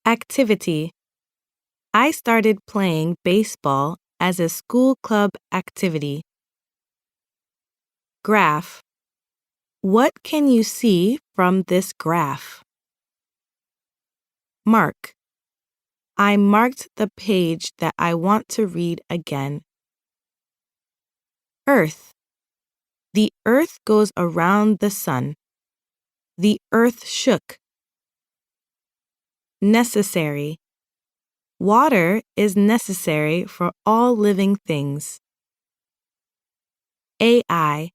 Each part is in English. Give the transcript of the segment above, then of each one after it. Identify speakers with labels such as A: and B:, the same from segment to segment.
A: Activity. I started playing baseball as a school club activity. Graph. What can you see from this graph? Mark. I marked the page that I want to read again. Earth. The earth goes around the sun. The earth shook. Necessary. Water is necessary for all living things. AI.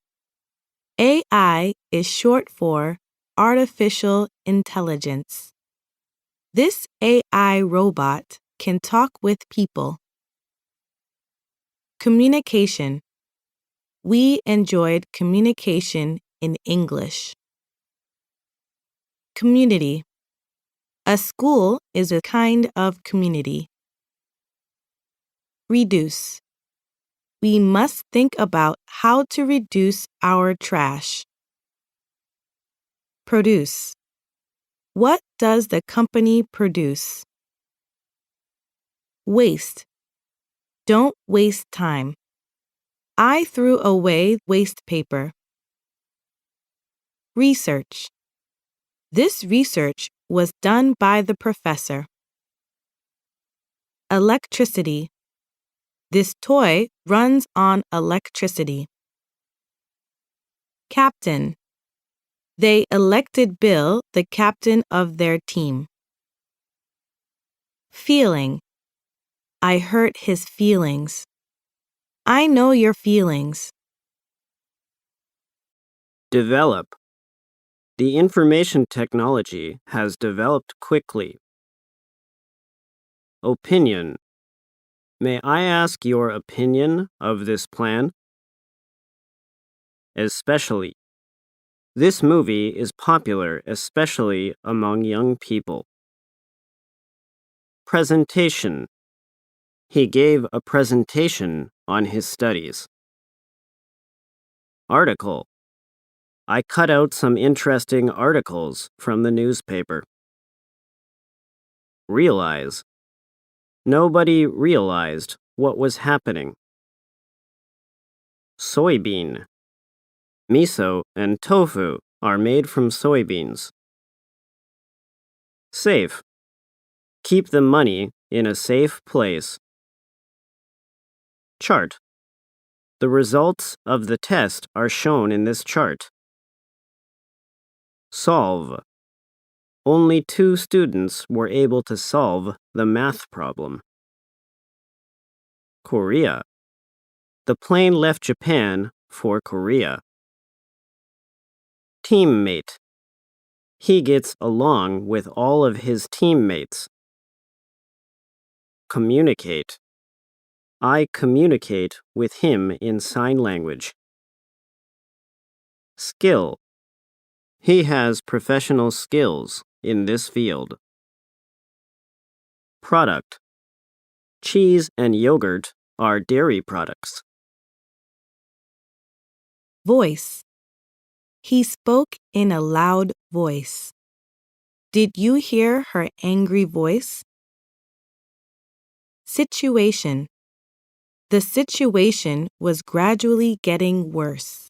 A: AI is short for artificial intelligence. This AI robot can talk with people. Communication. We enjoyed communication in English. Community. A school is a kind of community. Reduce. We must think about how to reduce our trash. Produce. What does the company produce? Waste. Don't waste time. I threw away waste paper. Research. This research was done by the professor. Electricity. This toy runs on electricity. Captain. They elected Bill the captain of their team. Feeling. I hurt his feelings. I know your feelings.
B: Develop. The information technology has developed quickly. Opinion. May I ask your opinion of this plan? Especially. This movie is popular especially among young people. Presentation. He gave a presentation on his studies. Article. I cut out some interesting articles from the newspaper. Realize. Nobody realized what was happening. Soybean. Miso and tofu are made from soybeans. Safe. Keep the money in a safe place. Chart. The results of the test are shown in this chart. Solve. Only 2 students were able to solve the math problem. Korea. The plane left Japan for Korea. Teammate. He gets along with all of his teammates. Communicate. I communicate with him in sign language. Skill. He has professional skills in this field. Product. Cheese and yogurt are dairy products.
A: Voice. He spoke in a loud voice. Did you hear her angry voice? Situation. The situation was gradually getting worse.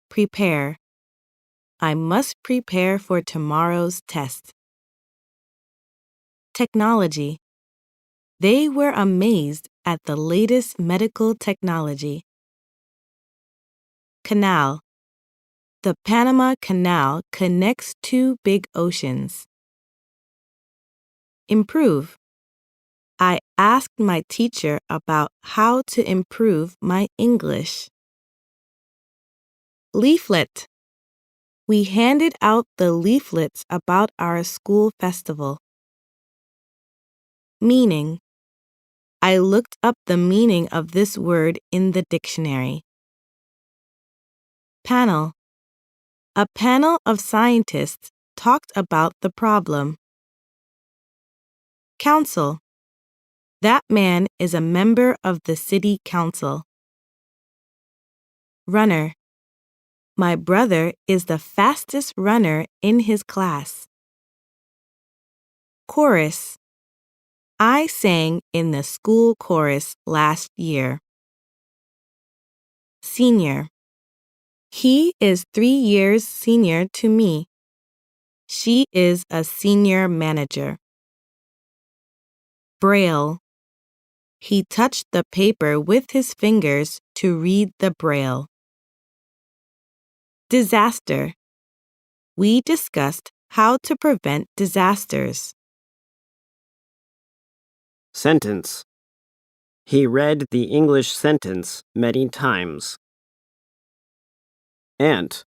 A: Prepare. I must prepare for tomorrow's test. Technology. They were amazed at the latest medical technology. Canal. The Panama Canal connects 2 big oceans. Improve. I asked my teacher about how to improve my English. Leaflet. We handed out the leaflets about our school festival. Meaning. I looked up the meaning of this word in the dictionary. Panel. A panel of scientists talked about the problem. Council. That man is a member of the city council. Runner. My brother is the fastest runner in his class. Chorus. I sang in the school chorus last year. Senior. He is 3 years senior to me. She is a senior manager. Braille. He touched the paper with his fingers to read the braille. Disaster. We discussed how to prevent disasters.
B: Sentence. He read the English sentence many times. Ant.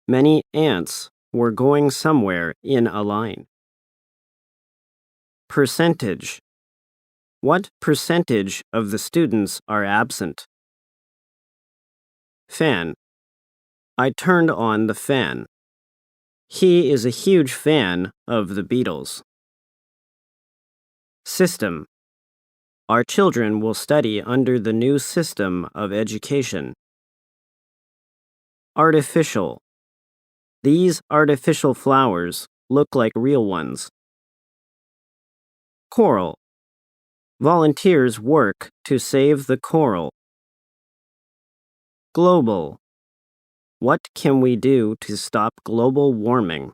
B: Many ants were going somewhere in a line. Percentage. What percentage of the students are absent? Fan. I turned on the fan. He is a huge fan of the Beatles. System. Our children will study under the new system of education. Artificial. These artificial flowers look like real ones. Coral. Volunteers work to save the coral. Global. What can we do to stop global warming?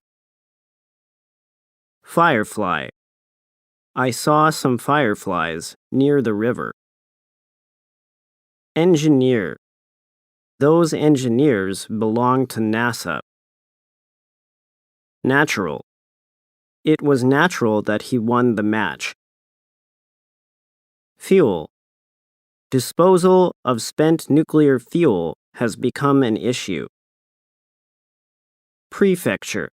B: Firefly. I saw some fireflies near the river. Engineer. Those engineers belong to NASA. Natural. It was natural that he won the match. Fuel. Disposal of spent nuclear fuel has become an issue. Prefecture.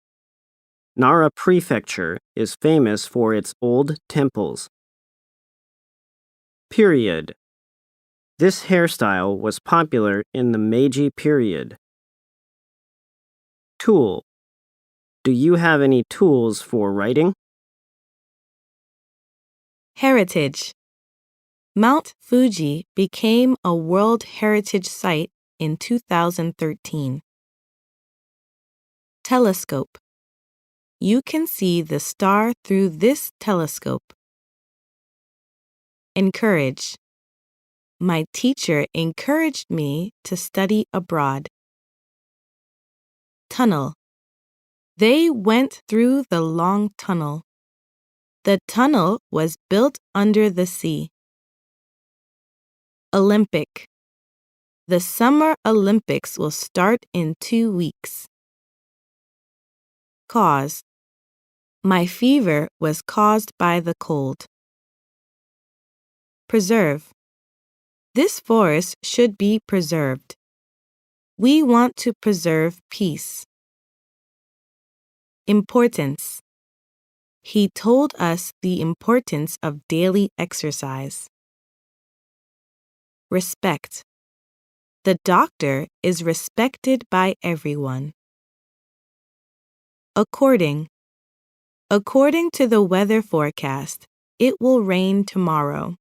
B: Nara Prefecture is famous for its old temples. Period. This hairstyle was popular in the Meiji period. Tool. Do you have any tools for writing?
A: Heritage. Mount Fuji became a World Heritage Site in 2013. Telescope. You can see the star through this telescope. Encourage. My teacher encouraged me to study abroad. Tunnel. They went through the long tunnel. The tunnel was built under the sea. Olympic. The Summer Olympics will start in 2 weeks. Cause. My fever was caused by the cold. Preserve. This forest should be preserved. We want to preserve peace. Importance. He told us the importance of daily exercise. Respect. The doctor is respected by everyone. According. According to the weather forecast, it will rain tomorrow.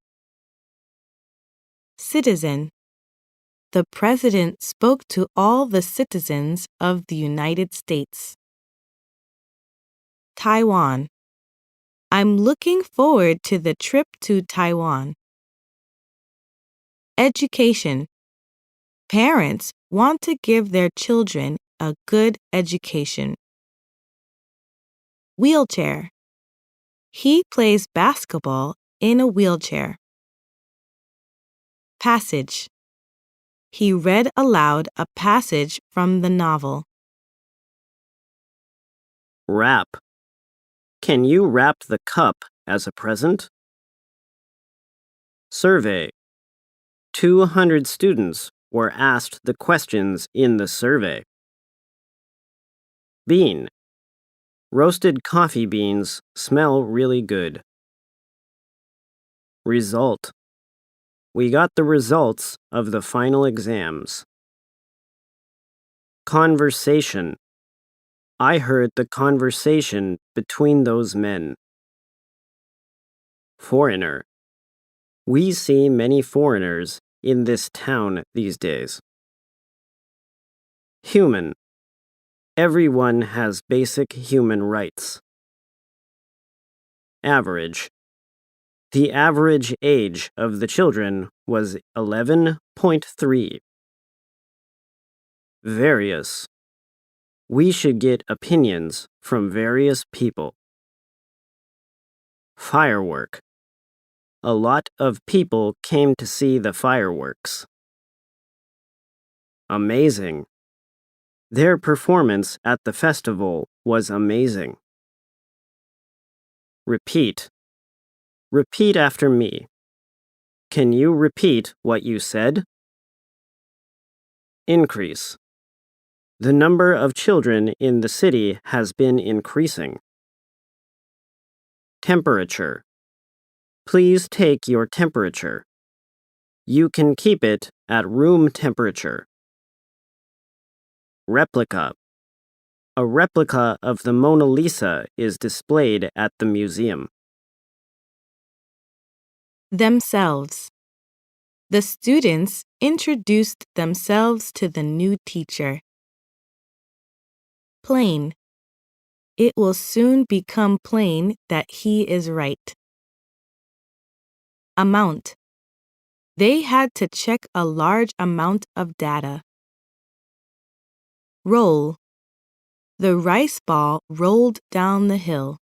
A: Citizen. The President spoke to all the citizens of the United States. Taiwan. I'm looking forward to the trip to Taiwan. Education. Parents want to give their children a good education. Wheelchair. He plays basketball in a wheelchair. Passage. He read aloud a passage from the novel.
B: Wrap. Can you wrap the cup as a present? Survey. 200 students were asked the questions in the survey. Bean. Roasted coffee beans smell really good. Result. We got the results of the final exams. Conversation. I heard the conversation between those men. Foreigner. We see many foreigners in this town these days. Human. Everyone has basic human rights. Average. The average age of the children was 11.3. Various. We should get opinions from various people. Firework. A lot of people came to see the fireworks. Amazing. Their performance at the festival was amazing. Repeat. Repeat after me. Can you repeat what you said? Increase. The number of children in the city has been increasing. Temperature. Please take your temperature. You can keep it at room temperature. Replica. A replica of the Mona Lisa is displayed at the museum.
A: Themselves. The students introduced themselves to the new teacher. Plain. It will soon become plain that he is right. Amount. They had to check a large amount of data. Roll. The rice ball rolled down the hill.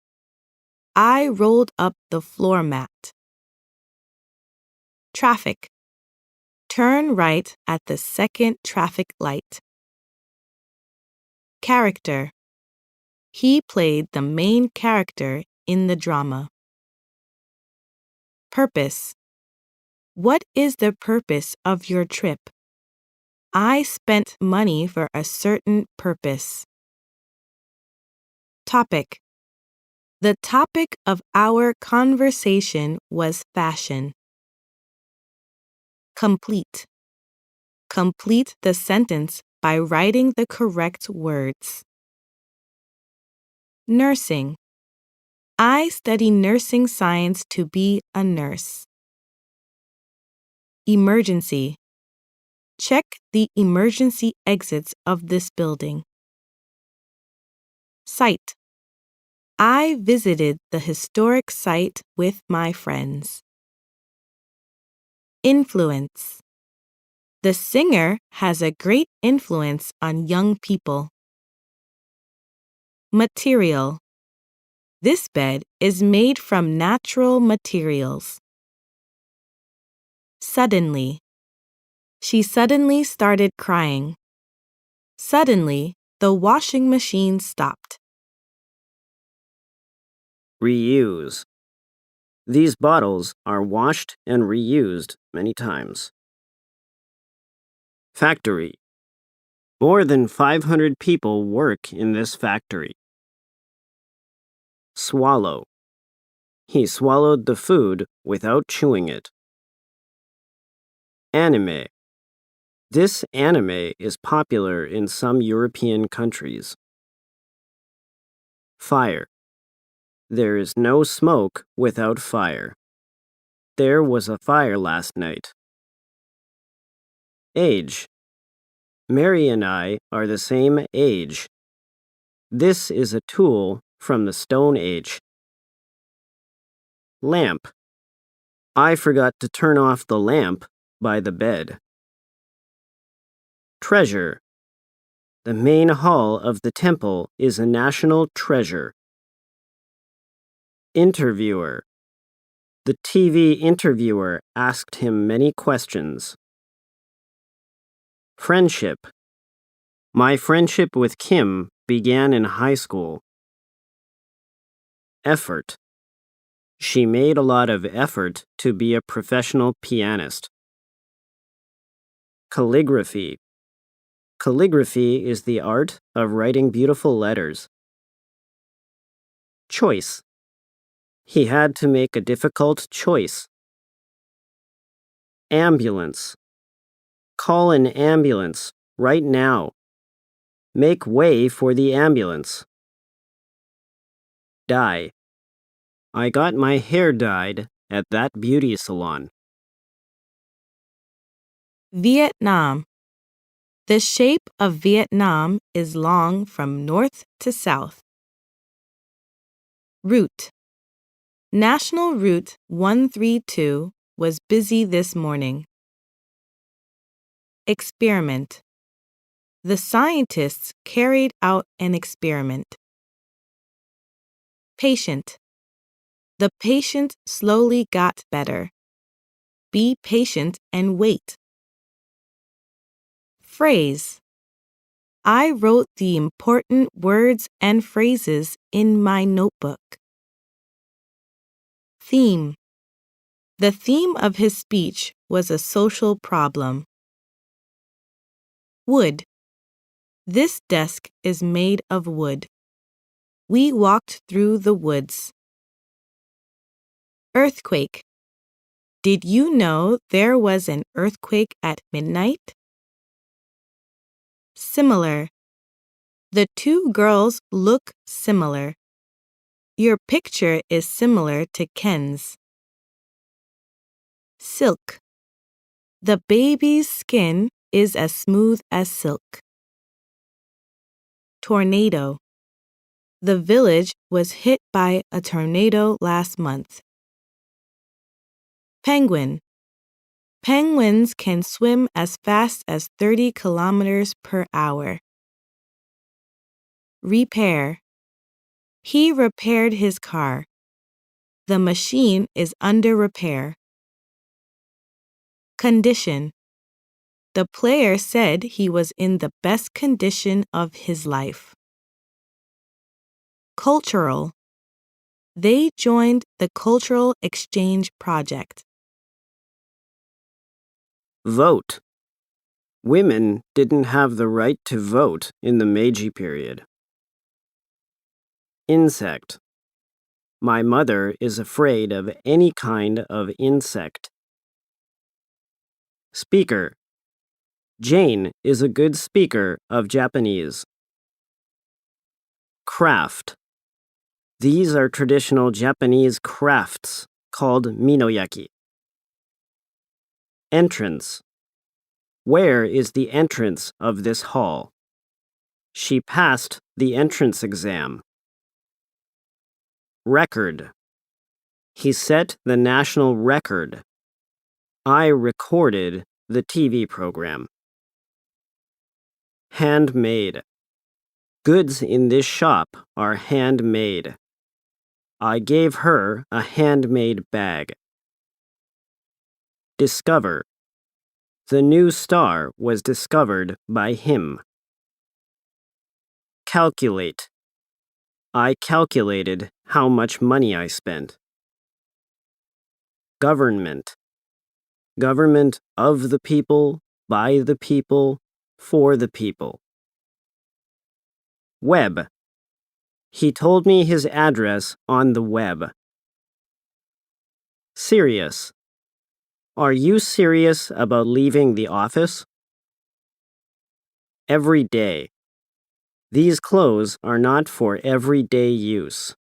A: I rolled up the floor mat. Traffic. Turn right at the second traffic light. Character. He played the main character in the drama. Purpose. What is the purpose of your trip? I spent money for a certain purpose. Topic. The topic of our conversation was fashion. Complete. Complete the sentence by writing the correct words. Nursing. I study nursing science to be a nurse. Emergency. Check the emergency exits of this building. Site. I visited the historic site with my friends. Influence. The singer has a great influence on young people. Material. This bed is made from natural materials. Suddenly. She suddenly started crying. Suddenly, the washing machine stopped.
B: Reuse. These bottles are washed and reused many times. Factory. More than 500 people work in this factory. Swallow. He swallowed the food without chewing it. Anime. This anime is popular in some European countries. Fire. There is no smoke without fire. There was a fire last night. Age. Mary and I are the same age. This is a tool from the Stone Age. Lamp. I forgot to turn off the lamp by the bed. Treasure. The main hall of the temple is a national treasure. Interviewer. The TV interviewer asked him many questions. Friendship. My friendship with Kim began in high school. Effort. She made a lot of effort to be a professional pianist. Calligraphy. Calligraphy is the art of writing beautiful letters. Choice. He had to make a difficult choice. Ambulance. Call an ambulance right now. Make way for the ambulance. Dye. I got my hair dyed at that beauty salon.
A: Vietnam. The shape of Vietnam is long from north to south. Route. National Route 132 was busy this morning. Experiment. The scientists carried out an experiment. Patient. The patient slowly got better. Be patient and wait. Phrase. I wrote the important words and phrases in my notebook. Theme. The theme of his speech was a social problem. Wood. This desk is made of wood. We walked through the woods. Earthquake. Did you know there was an earthquake at midnight? Similar. The two girls look similar. Your picture is similar to Ken's. Silk. The baby's skin is as smooth as silk. Tornado. The village was hit by a tornado last month. Penguin. Penguins can swim as fast as 30 kilometers per hour. Repair. He repaired his car. The machine is under repair. Condition. The player said he was in the best condition of his life. Cultural. They joined the cultural exchange project.
B: Vote. Women didn't have the right to vote in the Meiji period. Insect. My mother is afraid of any kind of insect. Speaker. Jane is a good speaker of Japanese. Craft. These are traditional Japanese crafts called minoyaki. Entrance. Where is the entrance of this hall? She passed the entrance exam. Record. He set the national record. I recorded the TV program. Handmade. Goods in this shop are handmade. I gave her a handmade bag. Discover. The new star was discovered by him. Calculate. I calculated how much money I spent. Government. Government of the people, by the people, for the people. Web. He told me his address on the web. Serious. Are you serious about leaving the office? Every day. These clothes are not for everyday use.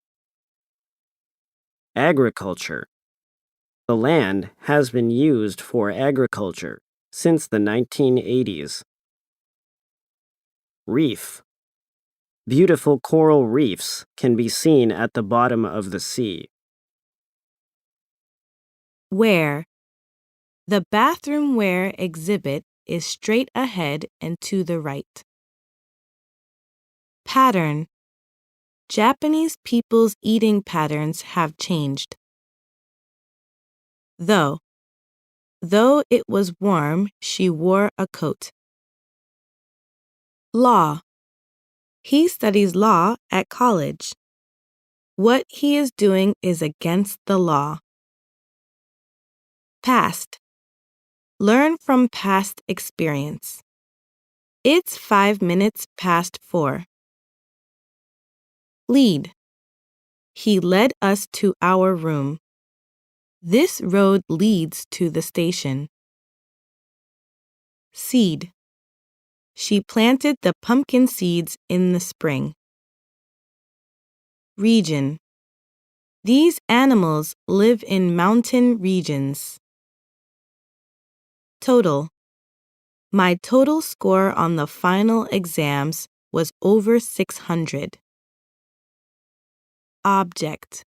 B: Agriculture. The land has been used for agriculture since the 1980s. Reef. Beautiful coral reefs can be seen at the bottom of the sea. Where. The bathroom wear exhibit is straight ahead and to the right. Pattern. Japanese people's eating patterns have changed. Though it was warm, she wore a coat. Law. He studies law at college. What he is doing is against the law. Past. Learn from past experience. It's 5 minutes past 4. Lead. He led us to our room. This road leads to the station. Seed. She planted the pumpkin seeds in the spring. Region. These animals live in mountain regions. Total. My total score on the final exams was over 600. Object.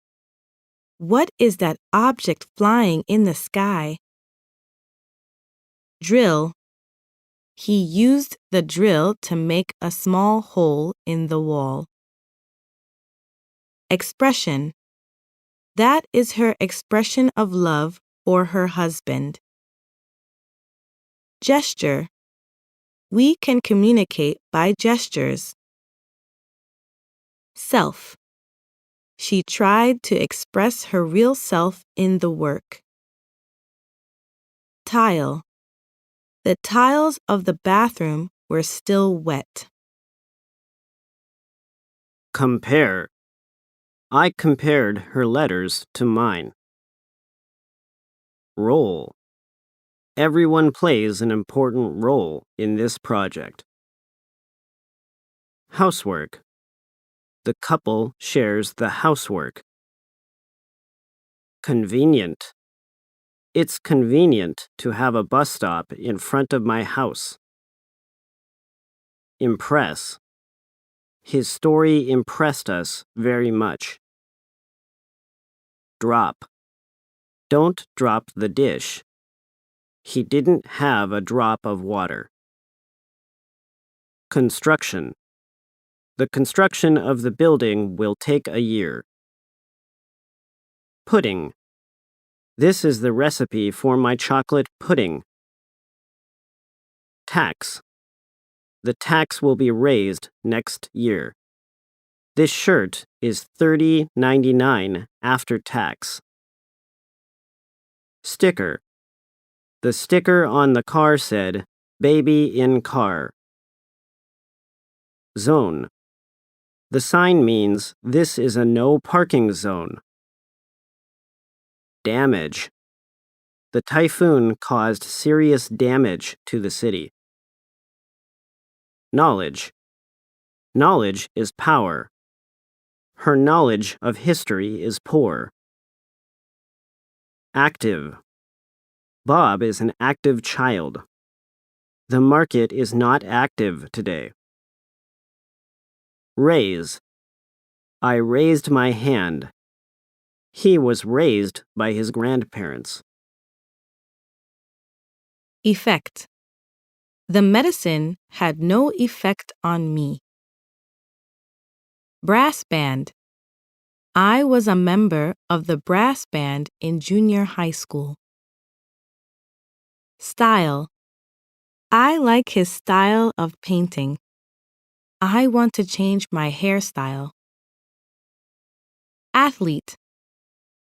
A: What is that object flying in the sky? Drill. He used the drill to make a small hole in the wall. Expression. That is her expression of love for her husband. Gesture. We can communicate by gestures. Self. She tried to express her real self in the work. Tile. The tiles of the bathroom were still wet.
B: Compare. I compared her letters to mine. Role. Everyone plays an important role in this project. Housework. The couple shares the housework. Convenient. It's convenient to have a bus stop in front of my house. Impress. His story impressed us very much. Drop. Don't drop the dish. He didn't have a drop of water. Construction. The construction of the building will take a year. Pudding. This is the recipe for my chocolate pudding. Tax. The tax will be raised next year. This shirt is $30.99 after tax. Sticker. The sticker on the car said, "Baby in car." Zone. The sign means this is a no parking zone. Damage. The typhoon caused serious damage to the city. Knowledge. Knowledge is power. Her knowledge of history is poor. Active. Bob is an active child. The market is not active today. Raise. I raised my hand. He was raised by his grandparents.
A: Effect. The medicine had no effect on me. Brass band. I was a member of the brass band in junior high school. Style. I like his style of painting. I want to change my hairstyle. Athlete.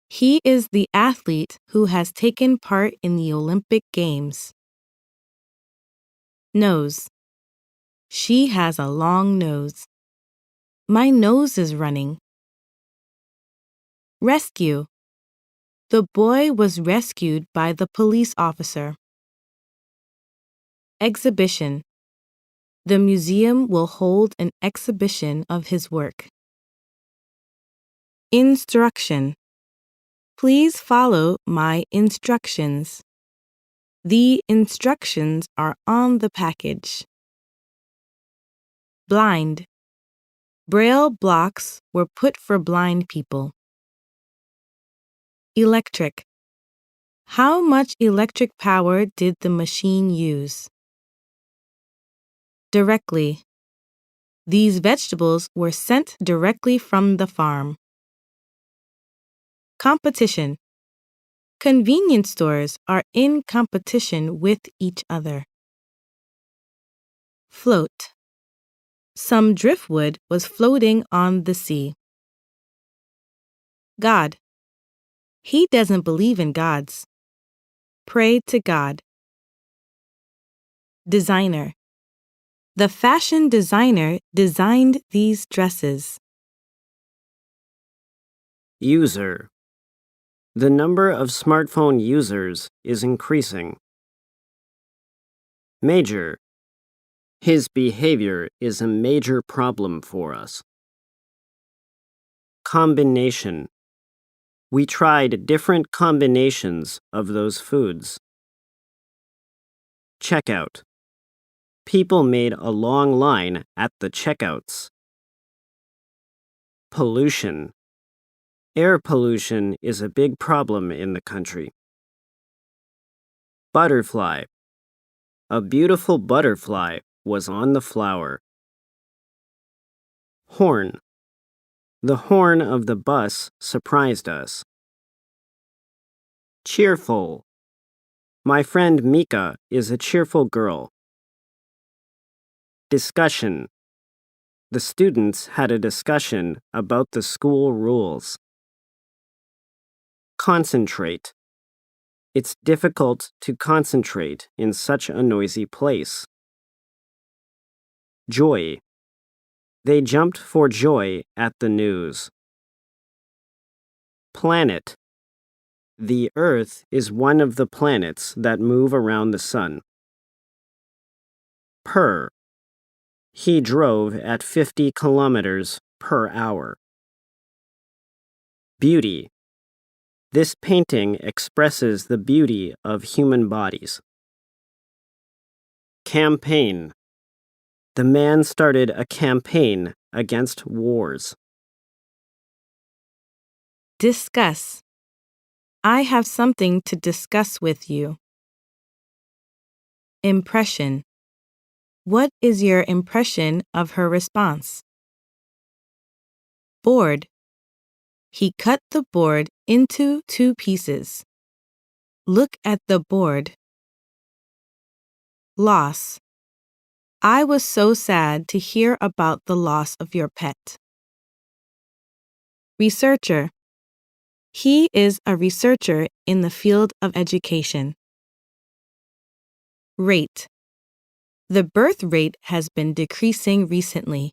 A: He is the athlete who has taken part in the Olympic Games. Nose. She has a long nose. My nose is running. Rescue. The boy was rescued by the police officer. Exhibition. The museum will hold an exhibition of his work. Instruction. Please follow my instructions. The instructions are on the package. Blind. Braille blocks were put for blind people. Electric. How much electric power did the machine use? Directly. These vegetables were sent directly from the farm. Competition. Convenience stores are in competition with each other. Float. Some driftwood was floating on the sea. God. He doesn't believe in gods. Pray to God. Designer. The fashion designer designed these dresses.
B: User. The number of smartphone users is increasing. Major. His behavior is a major problem for us. Combination. We tried different combinations of those foods. Checkout. People made a long line at the checkouts. Pollution. Air pollution is a big problem in the country. Butterfly. A beautiful butterfly was on the flower. Horn. The horn of the bus surprised us. Cheerful. My friend Mika is a cheerful girl. Discussion. The students had a discussion about the school rules. Concentrate. It's difficult to concentrate in such a noisy place. Joy. They jumped for joy at the news. Planet. The Earth is one of the planets that move around the sun. Per. He drove at 50 kilometers per hour. Beauty. This painting expresses the beauty of human bodies. Campaign. The man started a campaign against wars.
A: Discuss. I have something to discuss with you. Impression. What is your impression of her response? Board. He cut the board into 2 pieces. Look at the board. Loss. I was so sad to hear about the loss of your pet. Researcher. He is a researcher in the field of education. Rate. The birth rate has been decreasing recently.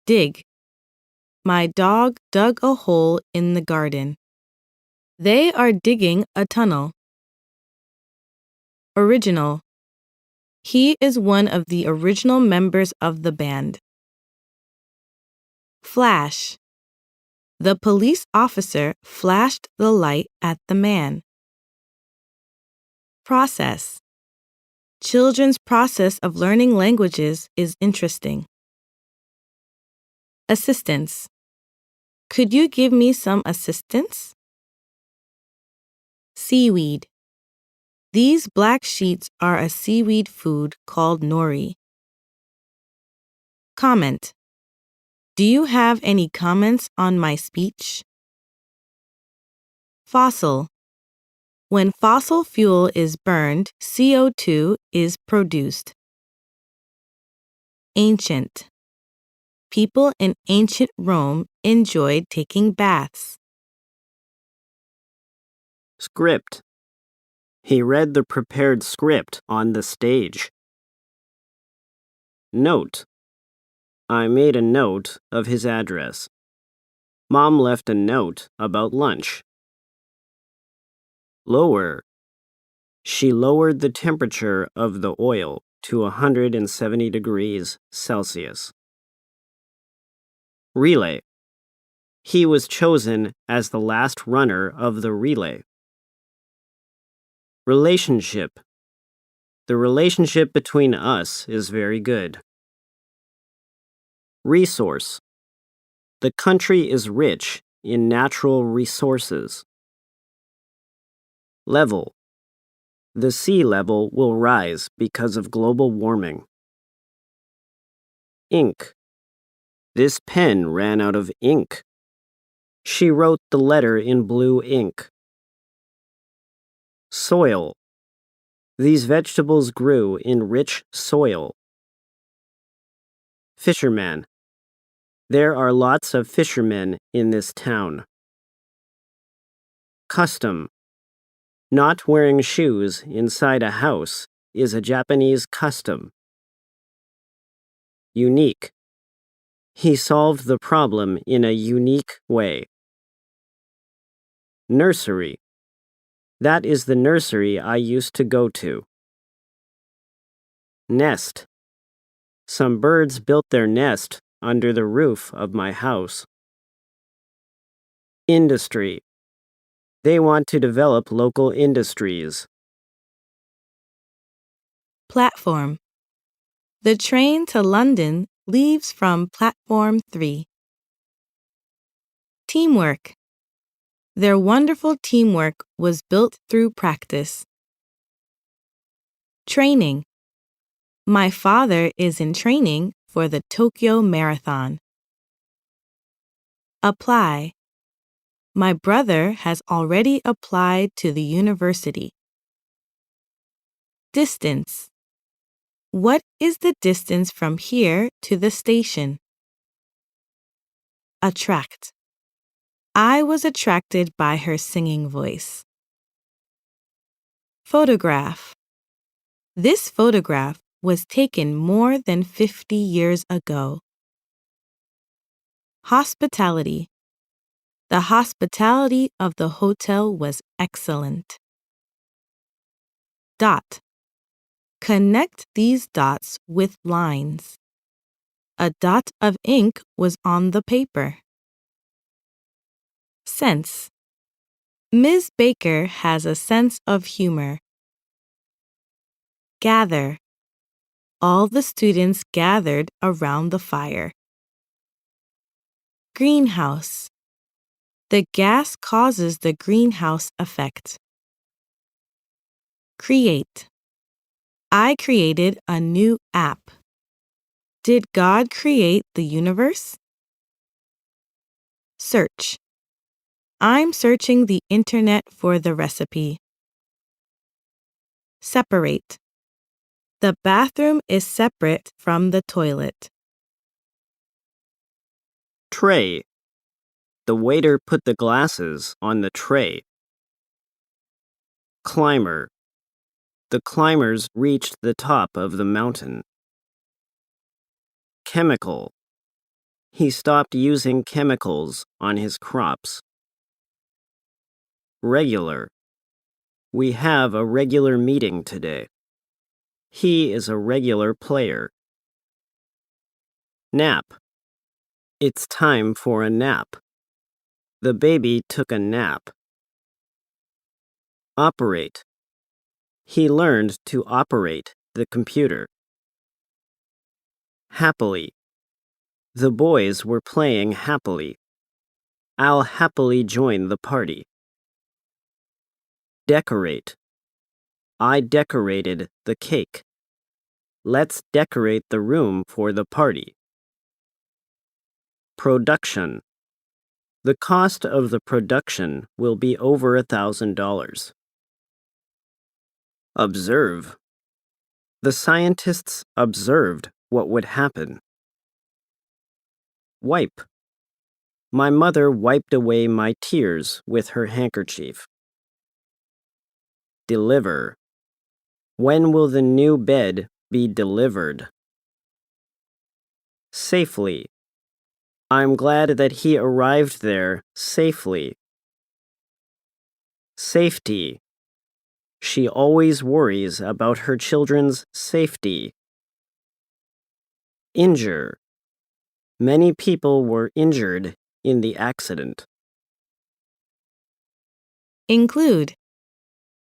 A: Dig. My dog dug a hole in the garden. They are digging a tunnel. Original. He is one of the original members of the band. Flash. The police officer flashed the light at the man. Process. Children's process of learning languages is interesting. Assistance. Could you give me some assistance? Seaweed. These black sheets are a seaweed food called nori. Comment. Do you have any comments on my speech? Fossil. When fossil fuel is burned, CO2 is produced. Ancient. People in ancient Rome enjoyed taking baths.
B: Script. He read the prepared script on the stage. Note. I made a note of his address. Mom left a note about lunch. Lower. She lowered the temperature of the oil to 170 degrees Celsius. Relay. He was chosen as the last runner of the relay. Relationship. The relationship between us is very good. Resource. The country is rich in natural resources. Level. The sea level will rise because of global warming. Ink. This pen ran out of ink. She wrote the letter in blue ink. Soil. These vegetables grew in rich soil. Fisherman. There are lots of fishermen in this town. Custom. Not wearing shoes inside a house is a Japanese custom. Unique. He solved the problem in a unique way. Nursery. That is the nursery I used to go to. Nest. Some birds built their nest under the roof of my house. Industry. They want to develop local industries.
A: Platform. The train to London leaves from platform 3. Teamwork. Their wonderful teamwork was built through practice. Training. My father is in training for the Tokyo Marathon. Apply. My brother has already applied to the university. Distance. What is the distance from here to the station? Attract. I was attracted by her singing voice. Photograph. This photograph was taken more than 50 years ago. Hospitality. The hospitality of the hotel was excellent. Dot. Connect these dots with lines. A dot of ink was on the paper. Sense. Ms. Baker has a sense of humor. Gather. All the students gathered around the fire. Greenhouse. The gas causes the greenhouse effect. Create. I created a new app. Did God create the universe? Search. I'm searching the internet for the recipe. Separate. The bathroom is separate from the toilet.
B: Tray. The waiter put the glasses on the tray. Climber. The climbers reached the top of the mountain. Chemical. He stopped using chemicals on his crops. Regular. We have a regular meeting today. He is a regular player. Nap. It's time for a nap. The baby took a nap. Operate. He learned to operate the computer. Happily. The boys were playing happily. I'll happily join the party. Decorate. I decorated the cake. Let's decorate the room for the party. Production. The cost of the production will be over $1,000. Observe. The scientists observed what would happen. Wipe. My mother wiped away my tears with her handkerchief. Deliver. When will the new bed be delivered? Safely. I'm glad that he arrived there safely. Safety. She always worries about her children's safety. Injure. Many people were injured in the accident.
A: Include.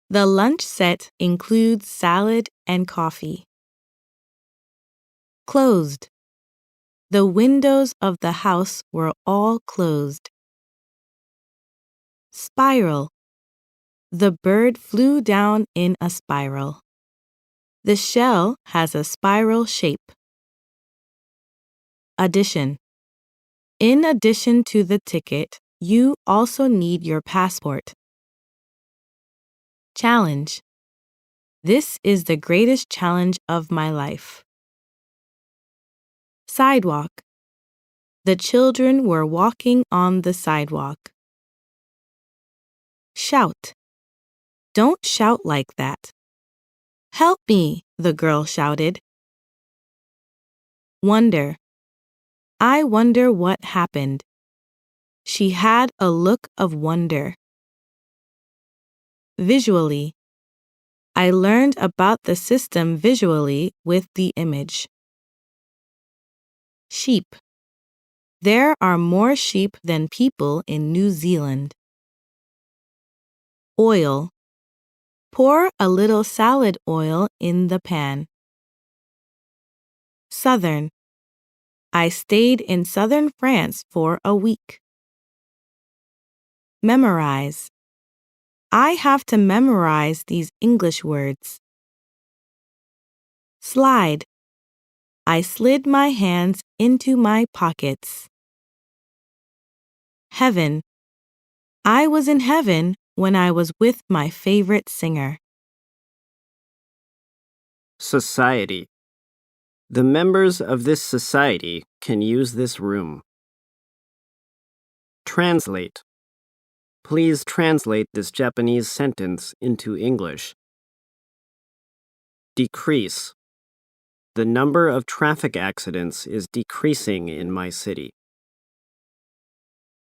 A: The lunch set includes salad and coffee. Closed. The windows of the house were all closed. Spiral. The bird flew down in a spiral. The shell has a spiral shape. Addition. In addition to the ticket, you also need your passport. Challenge. This is the greatest challenge of my life. Sidewalk. The children were walking on the sidewalk. Shout. Don't shout like that. Help me, the girl shouted. Wonder. I wonder what happened. She had a look of wonder. Visually. I learned about the system visually with the image. Sheep. There are more sheep than people in New Zealand. Oil. Pour a little salad oil in the pan. Southern. I stayed in southern France for a week. Memorize. I have to memorize these English words. Slide. I slid my hands into my pockets. Heaven. I was in heaven when I was with my favorite singer.
B: Society. The members of this society can use this room. Translate. Please translate this Japanese sentence into English. Decrease. The number of traffic accidents is decreasing in my city.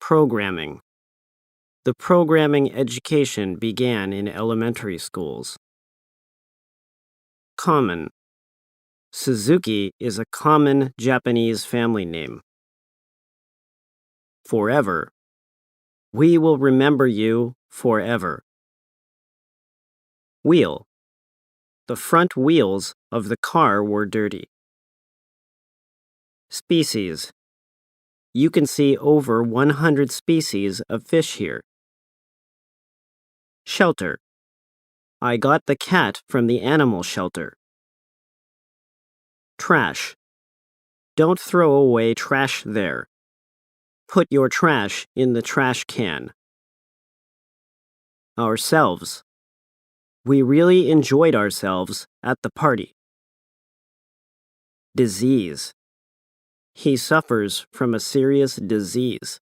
B: Programming. The programming education began in elementary schools. Common. Suzuki is a common Japanese family name. Forever. We will remember you forever. Wheel. The front wheels of the car were dirty. Species. You can see over 100 species of fish here. Shelter. I got the cat from the animal shelter. Trash. Don't throw away trash there. Put your trash in the trash can. Ourselves. We really enjoyed ourselves at the party. Disease. He suffers from a serious disease.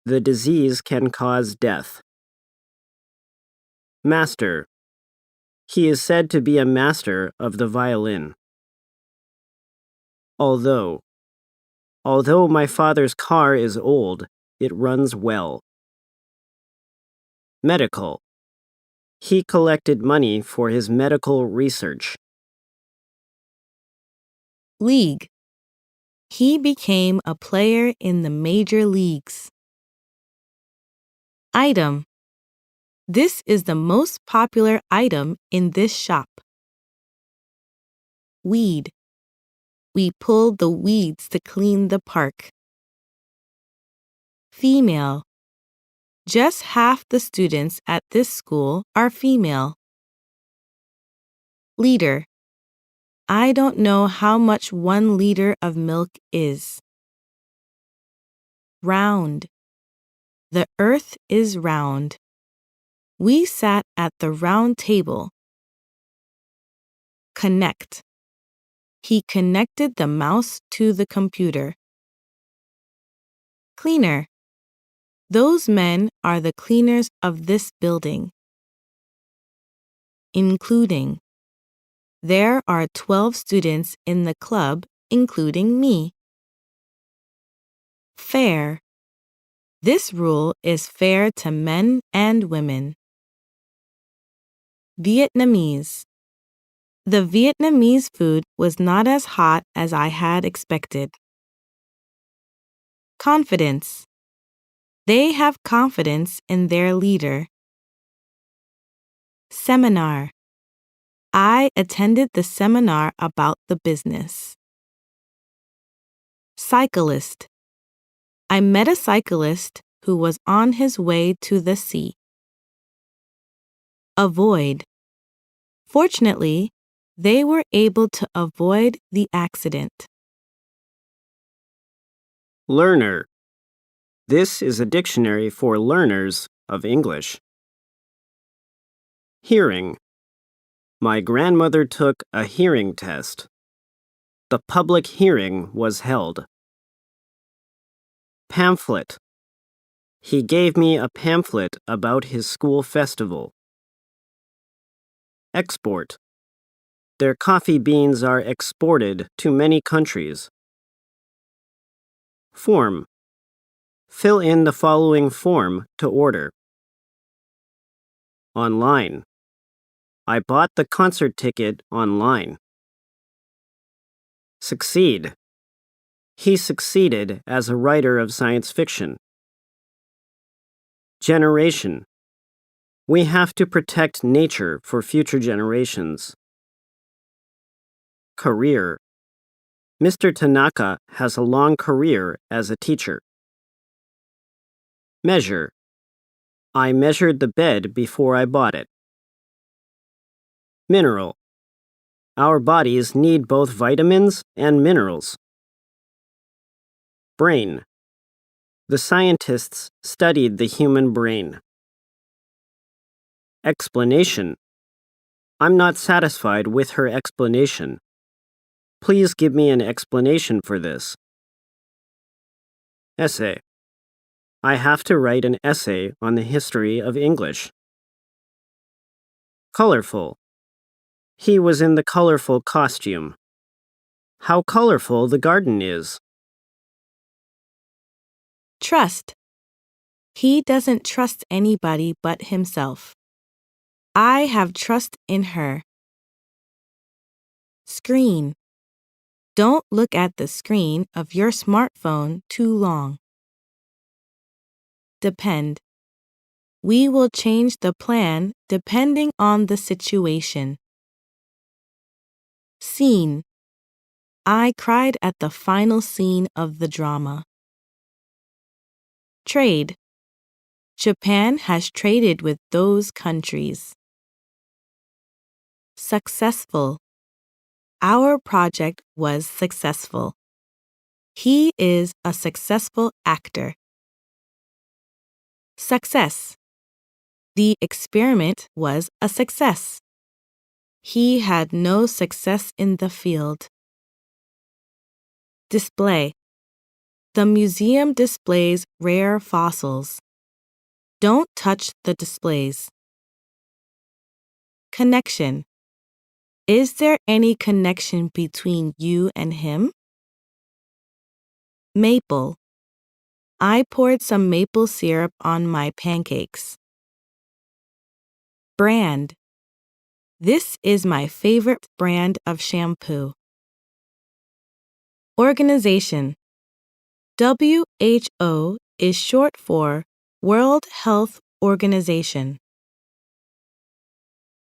B: The disease can cause death. Master. He is said to be a master of the violin. Although my father's car is old, it runs well. Medical. He collected money for his medical research.
A: League. He became a player in the major leagues. Item. This is the most popular item in this shop. Weed. We pulled the weeds to clean the park. Female. Just half the students at this school are female. Liter. I don't know how much 1 liter of milk is. Round. The earth is round. We sat at the round table. Connect. He connected the mouse to the computer. Cleaner. Those men are the cleaners of this building. Including. There are 12 students in the club, including me. Fair. This rule is fair to men and women. Vietnamese. The Vietnamese food was not as hot as I had expected. Confidence. They have confidence in their leader. Seminar. I attended the seminar about the business. Cyclist. I met a cyclist who was on his way to the sea. Avoid. Fortunately, they were able to avoid the accident.
B: Learner. This is a dictionary for learners of English. Hearing. My grandmother took a hearing test. The public hearing was held. Pamphlet. He gave me a pamphlet about his school festival. Export. Their coffee beans are exported to many countries. Form. Fill in the following form to order. Online. I bought the concert ticket online. Succeed. He succeeded as a writer of science fiction. Generation. We have to protect nature for future generations. Career. Mr. Tanaka has a long career as a teacher. Measure. I measured the bed before I bought it. Mineral. Our bodies need both vitamins and minerals. Brain. The scientists studied the human brain. Explanation. I'm not satisfied with her explanation. Please give me an explanation for this. Essay. I have to write an essay on the history of English. Colorful. He was in the colorful costume. How colorful the garden is.
A: Trust. He doesn't trust anybody but himself. I have trust in her. Screen. Don't look at the screen of your smartphone too long. Depend. We will change the plan depending on the situation. Scene. I cried at the final scene of the drama. Trade. Japan has traded with those countries. Successful. Our project was successful. He is a successful actor. Success. The experiment was a success. He had no success in the field. Display. The museum displays rare fossils. Don't touch the displays. Connection. Is there any connection between you and him? Maple. I poured some maple syrup on my pancakes. Brand. This is my favorite brand of shampoo. Organization. WHO is short for World Health Organization.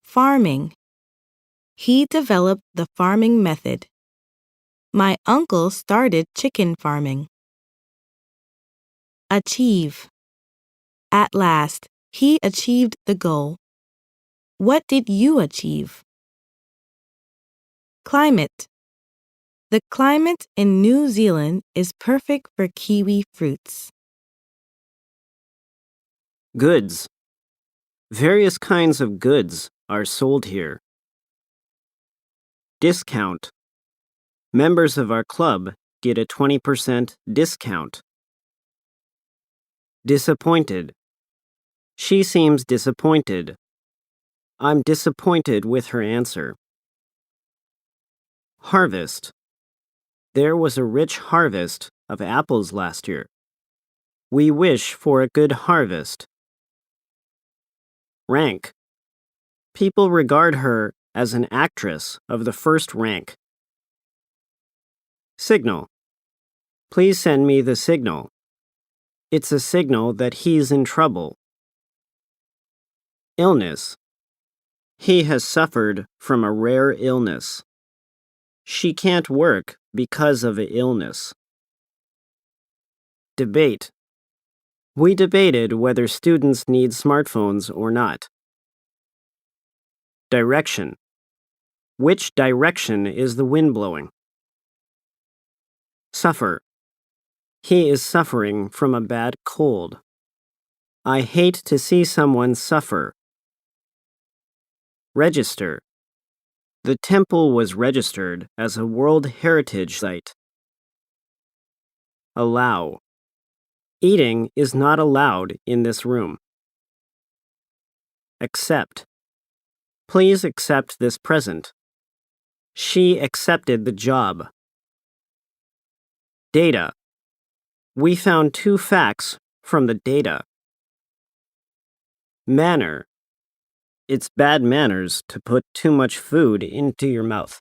A: Farming. He developed the farming method. My uncle started chicken farming. Achieve. At last, he achieved the goal. What did you achieve? Climate. The climate in New Zealand is perfect for kiwi fruits.
B: Goods. Various kinds of goods are sold here. Discount. Members of our club get a 20% discount. Disappointed. She seems disappointed. I'm disappointed with her answer. Harvest. There was a rich harvest of apples last year. We wish for a good harvest. Rank. People regard her as an actress of the first rank. Signal. Please send me the signal. It's a signal that he's in trouble. Illness. He has suffered from a rare illness. She can't work because of the illness. Debate. We debated whether students need smartphones or not. Direction. Which direction is the wind blowing? Suffer. He is suffering from a bad cold. I hate to see someone suffer. Register. The temple was registered as a World Heritage Site. Allow. Eating is not allowed in this room. Accept. Please accept this present. She accepted the job. Data. We found 2 facts from the data. Manner. It's bad manners to put too much food into your mouth.